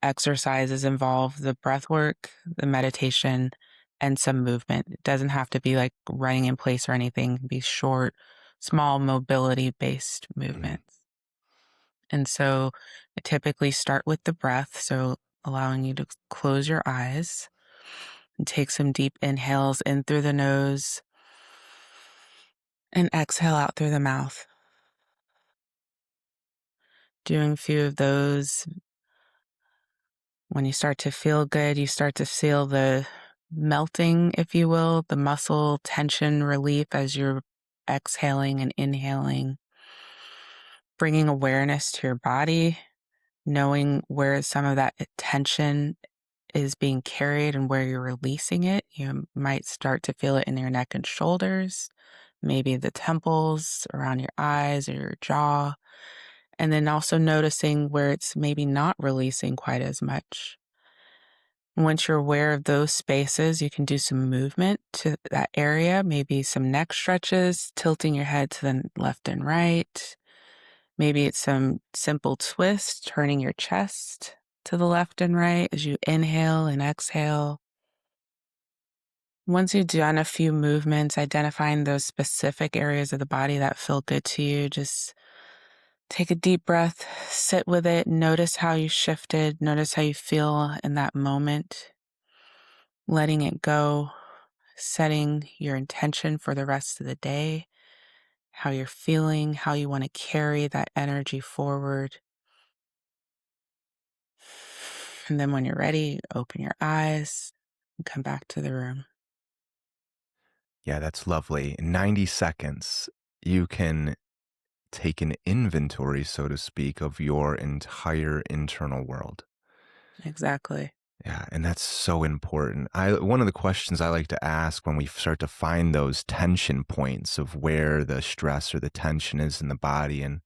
exercises involve the breath work, the meditation, and some movement. It doesn't have to be like running in place or anything. It can be short, small mobility based Mhm. movements. And so I typically start with the breath. So allowing you to close your eyes and take some deep inhales in through the nose and exhale out through the mouth. Doing a few of those. When you start to feel good, you start to feel the melting, if you will, the muscle tension relief as you're exhaling and inhaling, bringing awareness to your body, knowing where some of that tension is being carried and where you're releasing it. You might start to feel it in your neck and shoulders, maybe the temples, around your eyes or your jaw, and then also noticing where it's maybe not releasing quite as much. Once you're aware of those spaces, you can do some movement to that area, maybe some neck stretches, tilting your head to the left and right. Maybe it's some simple twist, turning your chest to the left and right as you inhale and exhale. Once you've done a few movements, identifying those specific areas of the body that feel good to you, just take a deep breath, sit with it, notice how you shifted, notice how you feel in that moment, letting it go, setting your intention for the rest of the day, how you're feeling, how you want to carry that energy forward. And then when you're ready, open your eyes and come back to the room. Yeah, that's lovely. In 90 seconds, you can take an inventory, so to speak, of your entire internal world. Exactly. Yeah, and that's so important. One of the questions I like to ask when we start to find those tension points of where the stress or the tension is in the body, and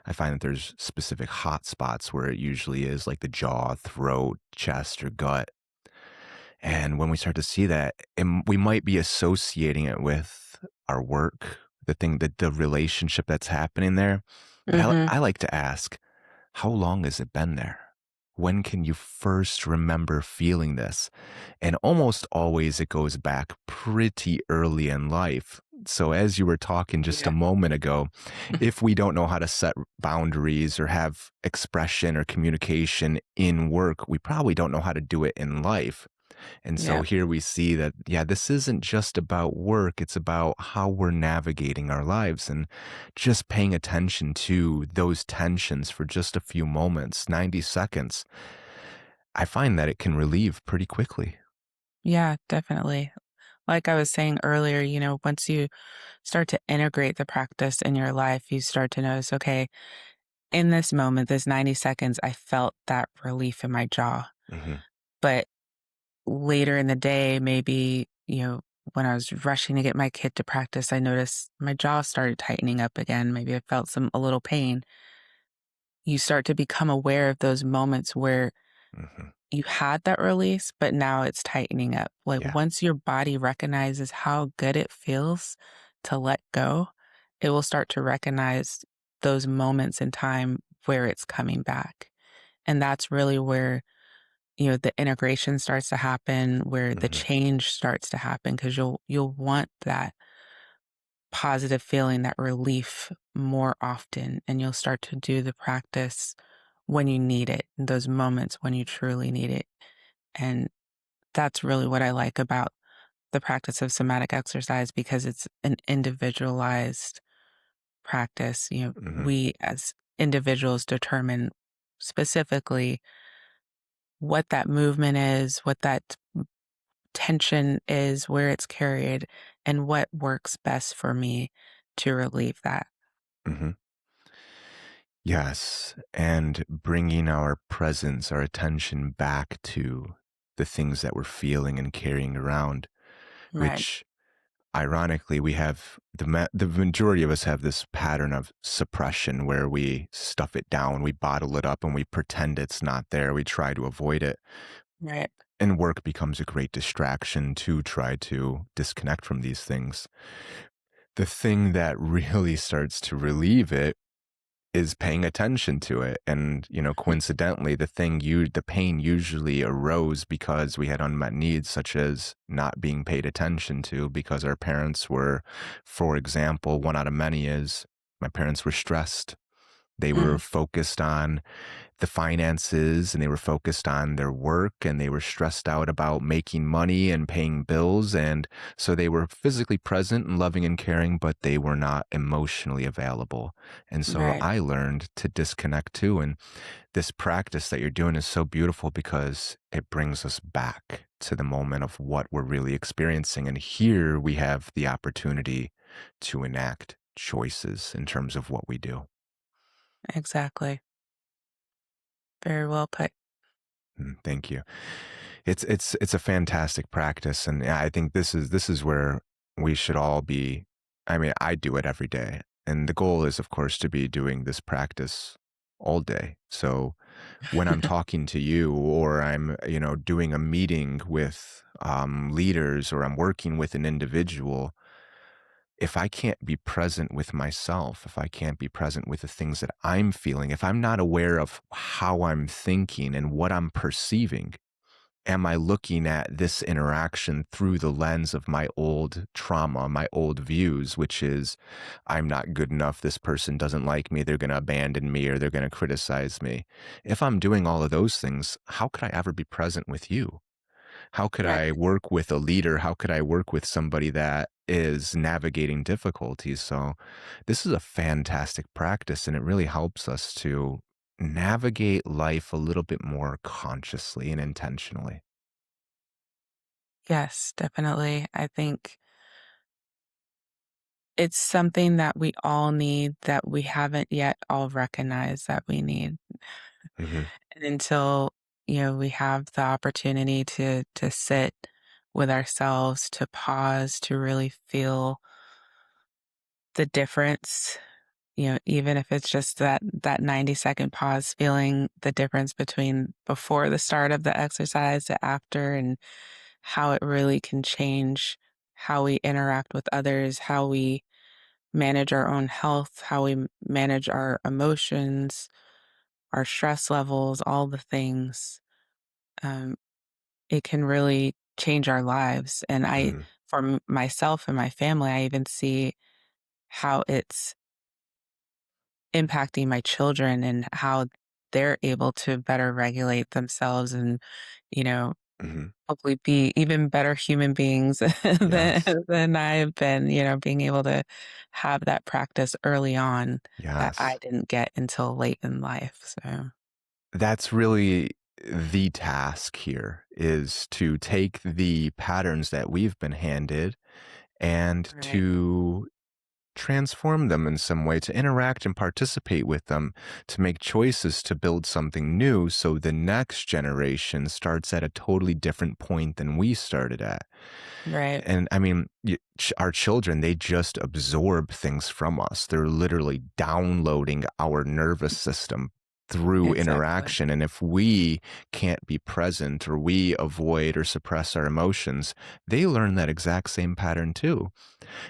I find that there's specific hot spots where it usually is, like the jaw, throat, chest, or gut. And when we start to see that, we might be associating it with our work, the thing that the relationship that's happening there. But Mm-hmm. I like to ask, how long has it been there? When can you first remember feeling this? And almost always it goes back pretty early in life. So, as you were talking just a Yeah. moment ago, if we don't know how to set boundaries or have expression or communication in work, we probably don't know how to do it in life. And so Yeah. here we see that, yeah, this isn't just about work. It's about how we're navigating our lives and just paying attention to those tensions for just a few moments, 90 seconds. I find that it can relieve pretty quickly. Yeah, definitely. Like I was saying earlier, once you start to integrate the practice in your life, you start to notice, okay, in this moment, this 90 seconds, I felt that relief in my jaw. Hmm. But later in the day, maybe, when I was rushing to get my kid to practice, I noticed my jaw started tightening up again. Maybe I felt a little pain. You start to become aware of those moments where Hmm. you had that release, but now it's tightening up. Like Yeah. once your body recognizes how good it feels to let go, it will start to recognize those moments in time where it's coming back. And that's really where, the integration starts to happen, where the Hmm. change starts to happen because you'll want that positive feeling, that relief more often, and you'll start to do the practice when you need it, in those moments when you truly need it. And that's really what I like about the practice of somatic exercise because it's an individualized practice. Hmm. We as individuals determine specifically what that movement is, what that tension is, where it's carried, and what works best for me to relieve that. Hmm. Yes. And bringing our presence, our attention back to the things that we're feeling and carrying around, Right. which ironically, we have the majority of us have this pattern of suppression where we stuff it down, we bottle it up, and we pretend it's not there. We try to avoid it. Right. And work becomes a great distraction to try to disconnect from these things. The thing that really starts to relieve it is paying attention to it. And, coincidentally, the pain usually arose because we had unmet needs, such as not being paid attention to because our parents were, for example, one out of many is my parents were stressed. They were Mm, focused on the finances and they were focused on their work and they were stressed out about making money and paying bills. And so they were physically present and loving and caring, but they were not emotionally available. And so right. I learned to disconnect too. And this practice that you're doing is so beautiful because it brings us back to the moment of what we're really experiencing. And here we have the opportunity to enact choices in terms of what we do. Exactly. Very well put. Thank you. It's a fantastic practice, and yeah, I think this is where we should all be. I mean, I do it every day, and the goal is, of course, to be doing this practice all day. So when I'm talking to you, or I'm doing a meeting with leaders, or I'm working with an individual, if I can't be present with myself, if I can't be present with the things that I'm feeling, if I'm not aware of how I'm thinking and what I'm perceiving, am I looking at this interaction through the lens of my old trauma, my old views, which is I'm not good enough, this person doesn't like me, they're going to abandon me, or they're going to criticize me. If I'm doing all of those things, how could I ever be present with you? How could Right. I work with a leader? How could I work with somebody that is navigating difficulties? So, this is a fantastic practice, and it really helps us to navigate life a little bit more consciously and intentionally. Yes, definitely. I think it's something that we all need that we haven't yet all recognized that we need. Hmm. And until, we have the opportunity to sit with ourselves, to pause, to really feel the difference, even if it's just that 90-second pause, feeling the difference between before the start of the exercise to after, and how it really can change how we interact with others, how we manage our own health, how we manage our emotions, our stress levels, all the things. Um, it can really change our lives. And Hmm. for myself and my family, I even see how it's impacting my children and how they're able to better regulate themselves and, you know, Hmm. hopefully be even better human beings than Yes. I have been, being able to have that practice early on that I Yes. didn't get until late in life. So, That's really the task here is to take the patterns that we've been handed and right, to transform them in some way, to interact and participate with them, to make choices to build something new so the next generation starts at a totally different point than we started at. right, And I mean, our children, they just absorb things from us. They're literally downloading our nervous system through exactly. interaction. And if we can't be present or we avoid or suppress our emotions, they learn that exact same pattern too.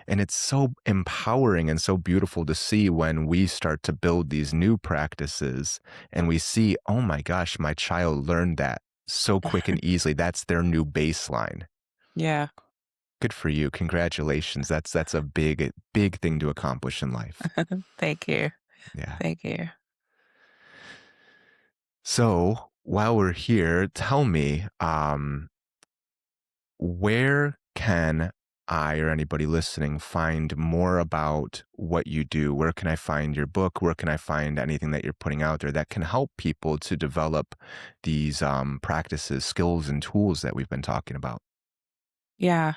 And it's so empowering and so beautiful to see when we start to build these new practices and we see, oh my gosh, my child learned that so quick and easily. That's their new baseline. Yeah. Good for you. Congratulations. That's a big thing to accomplish in life. Thank you. Yeah. Thank you. So while we're here, tell me, where can I or anybody listening find more about what you do? Where can I find your book? Where can I find anything that you're putting out there that can help people to develop these practices, skills, and tools that we've been talking about? Yeah.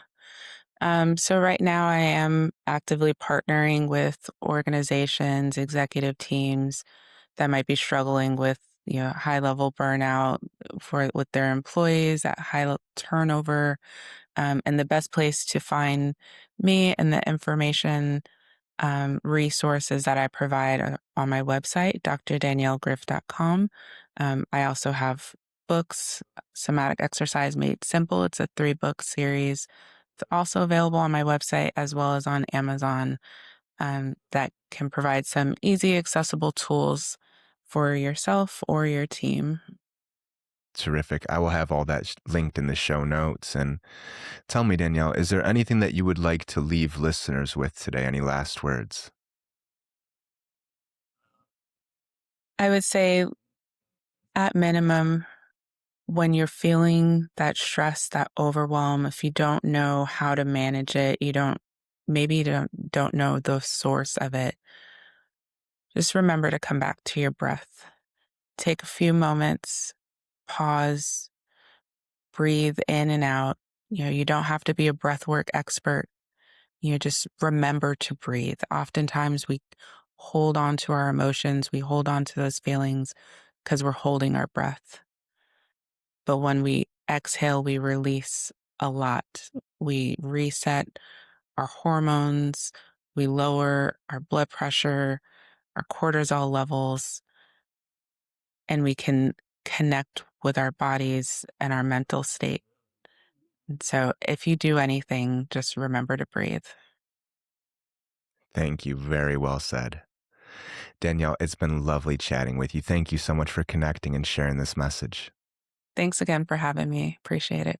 So right now I am actively partnering with organizations, executive teams that might be struggling with, high level burnout with their employees, at turnover. And the best place to find me and the information resources that I provide on my website, drdaniellegriff.com. I also have books, Somatic Exercise Made Simple. It's a 3-book series. It's also available on my website as well as on Amazon, that can provide some easy, accessible tools for yourself or your team. Terrific. I will have all that linked in the show notes. And tell me, Danielle, is there anything that you would like to leave listeners with today? Any last words? I would say, at minimum, when you're feeling that stress, that overwhelm, if you don't know how to manage it, maybe you don't know the source of it, just remember to come back to your breath. Take a few moments, pause, breathe in and out. You don't have to be a breathwork expert. Just remember to breathe. Oftentimes we hold on to our emotions, we hold on to those feelings because we're holding our breath. But when we exhale, we release a lot. We reset our hormones, we lower our blood pressure, our cortisol levels, and we can connect with our bodies and our mental state. And so if you do anything, just remember to breathe. Thank you. Very well said. Danielle, it's been lovely chatting with you. Thank you so much for connecting and sharing this message. Thanks again for having me. Appreciate it.